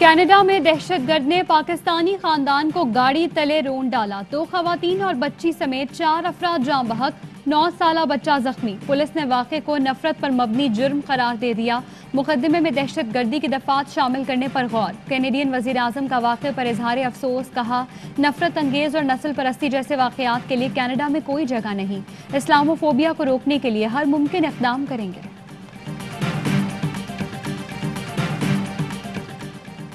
Canada میں دہشت گرد نے پاکستانی خاندان کو گاڑی تلے رون ڈالا، 2 خواتین اور بچی سمیت 4 افراد جاں بحق، 9 سالہ بچہ زخمی۔ پولیس نے واقعے کو نفرت پر مبنی جرم قرار دے دیا۔ مقدمے میں دہشت گردی کی دفعات شامل کرنے پر غور۔ کینیڈین وزیر اعظم کا واقعے پر اظہار افسوس، کہا نفرت انگیز اور نسل پرستی جیسے واقعات کے لیے کینیڈا میں کوئی جگہ نہیں، اسلامو فوبیا کو روکنے کے لیے ہر ممکن اقدام کریں گے۔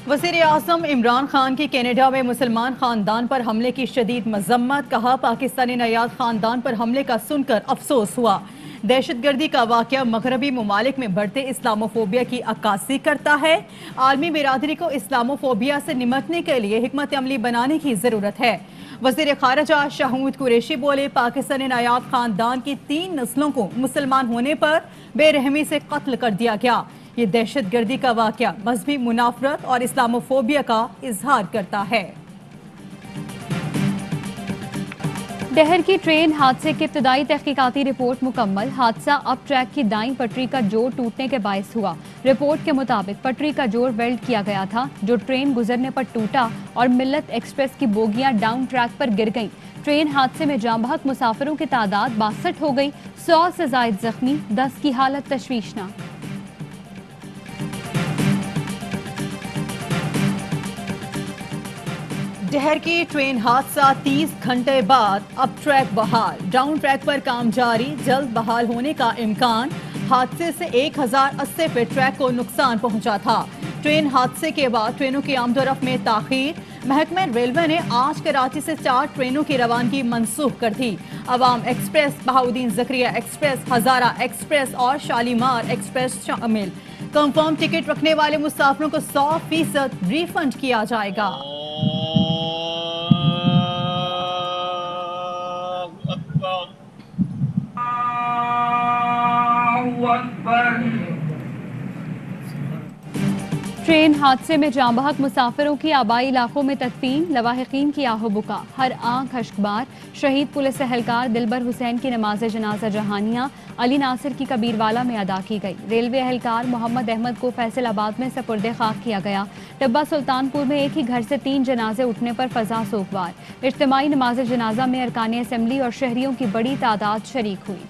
وزیر اعظم عمران خان کی کینیڈا میں مسلمان خاندان پر حملے کی شدید مذمت، کہا پاکستانی نیاد خاندان پر حملے کا سن کر افسوس ہوا۔ دہشت گردی کا واقعہ مغربی ممالک میں بڑھتے اسلامو فوبیا کی عکاسی کرتا ہے۔ عالمی برادری کو اسلامو فوبیا سے نمٹنے کے لیے حکمت عملی بنانے کی ضرورت ہے۔ وزیر خارجہ شاہود قریشی بولے پاکستانی نیاد خاندان کی 3 نسلوں کو مسلمان ہونے پر بے رحمی سے قتل کر دیا گیا۔ یہ دہشت گردی کا واقعہ مذہبی منافرت اور اسلامو فوبیا کا اظہار کرتا ہے۔ ڈہر کی ٹرین حادثے کی ابتدائی تحقیقاتی رپورٹ مکمل۔ حادثہ اپ ٹریک کی دائیں پٹری کا جوڑ ٹوٹنے کے باعث ہوا۔ رپورٹ کے مطابق پٹری کا جوڑ ویلڈ کیا گیا تھا جو ٹرین گزرنے پر ٹوٹا اور ملت ایکسپریس کی بوگیاں ڈاؤن ٹریک پر گر گئیں۔ ٹرین حادثے میں جاں بحق مسافروں کی تعداد 62 ہو گئی، 100 سے زائد زخمی، 10 کی حالت تشویشناک۔ ڈہر کی ٹرین حادثہ 30 گھنٹے بعد اب ٹریک بحال، ڈاؤن ٹریک پر کام جاری، جلد بحال ہونے کا امکان۔ حادثے سے 1080 فٹ ٹریک کو نقصان پہنچا تھا۔ ٹرین حادثے کے بعد ٹرینوں کی آمد و رفت میں تاخیر، محکمہ ریلوے نے آج کراچی سے 4 ٹرینوں کی روانگی منسوخ کر دی۔ عوام ایکسپریس، بہاؤدین زکریا ایکسپریس، ہزارہ ایکسپریس اور شالیمار ایکسپریس شامل۔ کنفرم ٹکٹ رکھنے والے مسافروں کو 100% ری فنڈ کیا جائے گا۔ ٹرین حادثے میں جاں بحق مسافروں کی آبائی علاقوں میں تدفین، لواحقین کی آہ و بکا، ہر آنکھ اشکبار۔ شہید پولیس اہلکار دلبر حسین کی نماز جنازہ جہانیہ علی ناصر کی کبیروالا میں ادا کی گئی۔ ریلوے اہلکار محمد احمد کو فیصل آباد میں سپرد خاک کیا گیا۔ ٹبہ سلطان پور میں ایک ہی گھر سے 3 جنازے اٹھنے پر فضا سوگوار۔ اجتماعی نماز جنازہ میں ارکان اسمبلی اور شہریوں کی بڑی تعداد شریک ہوئی۔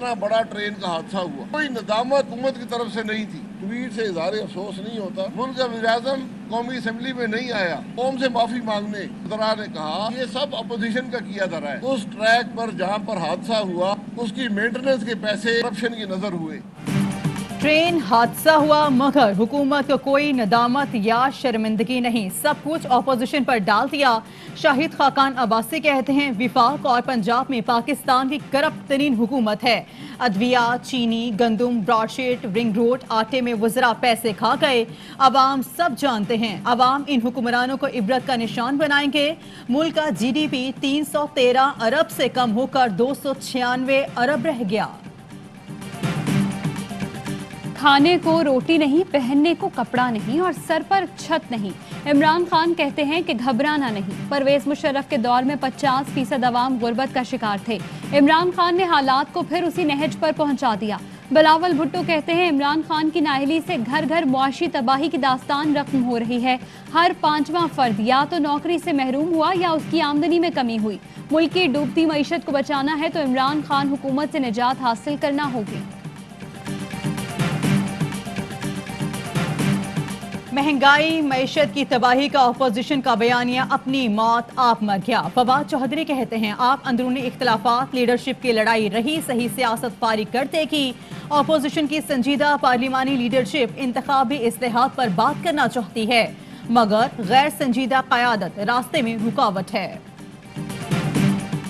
اتنا بڑا ٹرین کا حادثہ ہوا، کوئی ندامت حکومت کی طرف سے نہیں تھی، ٹویٹ سے اظہار افسوس نہیں ہوتا۔ ملک کا وزیر اعظم قومی اسمبلی میں نہیں آیا قوم سے معافی مانگنے، وزراء نے کہا یہ سب اپوزیشن کا کیا جا رہا ہے۔ اس ٹریک پر جہاں پر حادثہ ہوا اس کی مینٹیننس کے پیسے کرپشن کی نظر ہوئے۔ ٹرین حادثہ ہوا مگر حکومت کو کوئی ندامت یا شرمندگی نہیں، سب کچھ اپوزیشن پر ڈال دیا۔ شاہد خاقان عباسی کہتے ہیں وفاق اور پنجاب میں پاکستان کی کرپٹ ترین حکومت ہے۔ ادویات، چینی، گندم، براڈ شیٹ، رنگ روڈ، آٹے میں وزراء پیسے کھا گئے۔ عوام سب جانتے ہیں، عوام ان حکمرانوں کو عبرت کا نشان بنائیں گے۔ ملک کا جی ڈی پی 313 ارب سے کم ہو کر 296 ارب رہ گیا۔ کھانے کو روٹی نہیں، پہننے کو کپڑا نہیں اور سر پر چھت نہیں۔ عمران خان کہتے ہیں کہ گھبرانا نہیں۔ پرویز مشرف کے دور میں 50% عوام غربت کا شکار تھے۔ عمران خان نے حالات کو پھر اسی نہج پر پہنچا دیا۔ بلاول بھٹو کہتے ہیں عمران خان کی نااہلی سے گھر گھر معاشی تباہی کی داستان رقم ہو رہی ہے۔ ہر 5واں فرد یا تو نوکری سے محروم ہوا یا اس کی آمدنی میں کمی ہوئی۔ ملک کی ڈوبتی معیشت کو بچانا ہے تو عمران خان حکومت سے نجات حاصل کرنا ہوگی۔ مہنگائی، معیشت کی تباہی کا اپوزیشن کا بیانیہ اپنی موت آپ مر گیا۔ فواد چودھری کہتے ہیں آپ اندرونی اختلافات، لیڈرشپ کی لڑائی رہی، صحیح سیاست فارغ کرتے کی اپوزیشن کی سنجیدہ پارلیمانی لیڈرشپ انتخابی اصلاحات پر بات کرنا چاہتی ہے مگر غیر سنجیدہ قیادت راستے میں رکاوٹ ہے۔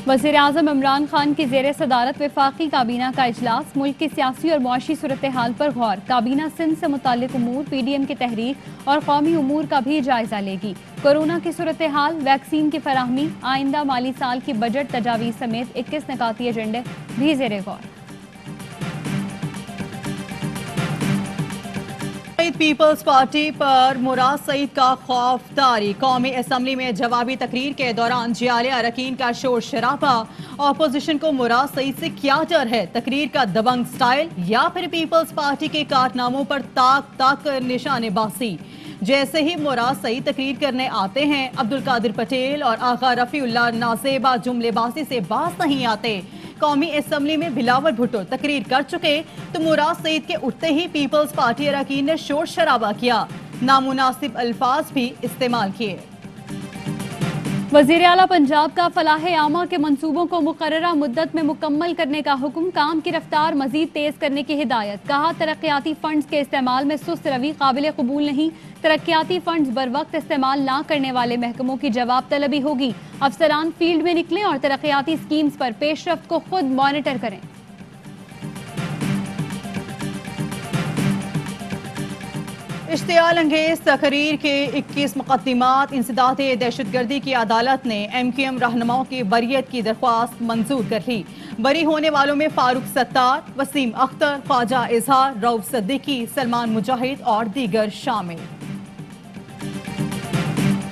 وزیر اعظم عمران خان کی زیر صدارت وفاقی کابینہ کا اجلاس، ملک کی سیاسی اور معاشی صورتحال پر غور۔ کابینہ سندھ سے متعلق امور، پی ڈی ایم کی تحریک اور قومی امور کا بھی جائزہ لے گی۔ کورونا کی صورتحال، ویکسین کی فراہمی، آئندہ مالی سال کی بجٹ تجاویز سمیت 21 نکاتی ایجنڈے بھی زیر غور۔ پیپلز پارٹی پر مراد سعید کا خوف طاری. قومی اسمبلی میں جوابی تقریر کے دوران جیالے اراکین کا شور شرابہ. اپوزیشن کو مراد سعید سے کیا ڈر ہے؟ تقریر کا دبنگ سٹائل یا پھر پیپلز پارٹی کے کارناموں پر تاک تاک نشانے بازی؟ جیسے ہی مراد سعید تقریر کرنے آتے ہیں، عبدالقادر پٹیل اور آغا رفیع اللہ نازیبہ جملے بازی سے باز نہیں آتے. قومی اسمبلی میں بلاول بھٹو تقریر کر چکے تو مراد سعید کے اٹھتے ہی پیپلز پارٹی اراکین نے شور شرابہ کیا، نامناسب الفاظ بھی استعمال کیے. وزیر اعلیٰ پنجاب کا فلاح عامہ کے منصوبوں کو مقررہ مدت میں مکمل کرنے کا حکم. کام کی رفتار مزید تیز کرنے کی ہدایت. کہا ترقیاتی فنڈز کے استعمال میں سست روی قابل قبول نہیں. ترقیاتی فنڈز بر وقت استعمال نہ کرنے والے محکموں کی جواب طلبی ہوگی. افسران فیلڈ میں نکلیں اور ترقیاتی اسکیمز پر پیش رفت کو خود مانیٹر کریں. اشتعال انگیز تقریر کے 21 مقدمات. انسداد دہشت گردی کی عدالت نے ایم کیو ایم رہنماؤں کی بریت کی درخواست منظور کر لی. بری ہونے والوں میں فاروق ستار، وسیم اختر، خواجہ اظہار، رؤف صدیقی، سلمان مجاہد اور دیگر شامل.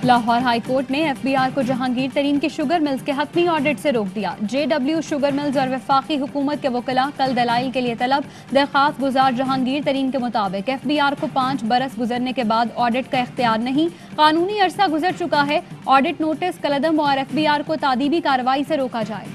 لاہور ہائی کورٹ نے ایف بی آر کو جہانگیر ترین کی شوگر ملز کے حتمی آڈٹ سے روک دیا. جے ڈبلیو شوگر ملز اور وفاقی حکومت کے وکلاء کل دلائل کے لیے طلب. درخواست گزار جہانگیر ترین کے مطابق ایف بی آر کو 5 برس گزرنے کے بعد آڈٹ کا اختیار نہیں. قانونی عرصہ گزر چکا ہے. آڈٹ نوٹس کالعدم اور ایف بی آر کو تادیبی کارروائی سے روکا جائے.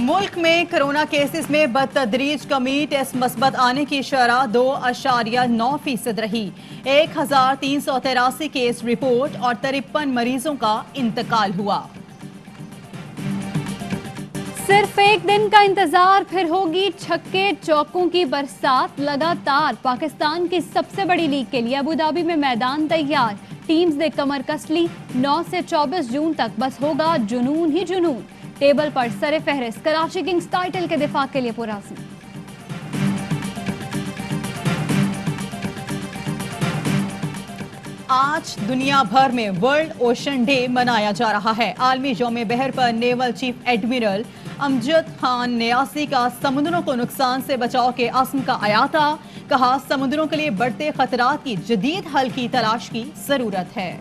ملک میں کرونا کیسز میں بتدریج کمی. ٹیسٹ مثبت آنے کی شرح 2.9% رہی. 1383 کیس رپورٹ اور 53 مریضوں کا انتقال ہوا. صرف ایک دن کا انتظار، پھر ہوگی چھکے چوکوں کی برسات. لگاتار پاکستان کی سب سے بڑی لیگ کے لیے ابوظہبی میں میدان تیار. ٹیمز نے کمر کس لی. 9 سے 24 جون تک بس ہوگا جنون ہی جنون. ٹیبل پر سر فہرست کراچی کنگز ٹائٹل کے دفاع کے لیے پرعزم. آج دنیا بھر میں ورلڈ اوشن ڈے منایا جا رہا ہے. عالمی یوم بحر پر naval chief admiral Amjad Khan نیازی کا سمندروں کو نقصان سے بچاؤ کے عزم کا اعادہ. کہا سمندروں کے لیے بڑھتے خطرات کی جدید حل کی تلاش کی ضرورت ہے.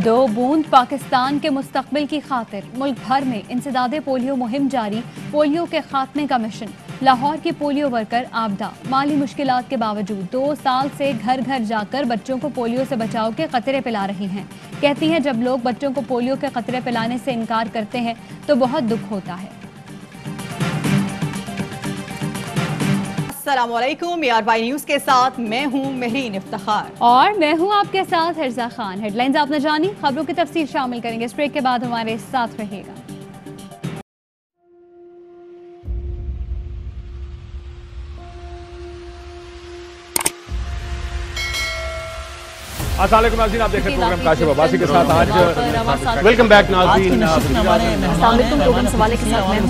2 بوند پاکستان کے مستقبل کی خاطر. ملک بھر میں انسداد پولیو مہم جاری. پولیو کے خاتمے کا مشن. لاہور کی پولیو ورکر آبدہ مالی مشکلات کے باوجود 2 سال سے گھر گھر جا کر بچوں کو پولیو سے بچاؤ کے قطرے پلا رہی ہیں. کہتی ہیں جب لوگ بچوں کو پولیو کے قطرے پلانے سے انکار کرتے ہیں تو بہت دکھ ہوتا ہے. السلام علیکم. ARY نیوز کے ساتھ میں ہوں مہرین افتخار اور میں ہوں آپ کے ساتھ ہرزا خان. ہیڈ لائنز آپ نے جانی، خبروں کی تفصیل شامل کریں گے. اس بریک کے بعد ہمارے ساتھ رہیے گا. السلام علیکم ناظرین، آپ دیکھ رہے ہیں پروگرام کاشف عباسی کے ساتھ. آج ویلکم بیک ناظرین. السلام علیکم. پروگرام سوالے کے ساتھ میں ہوں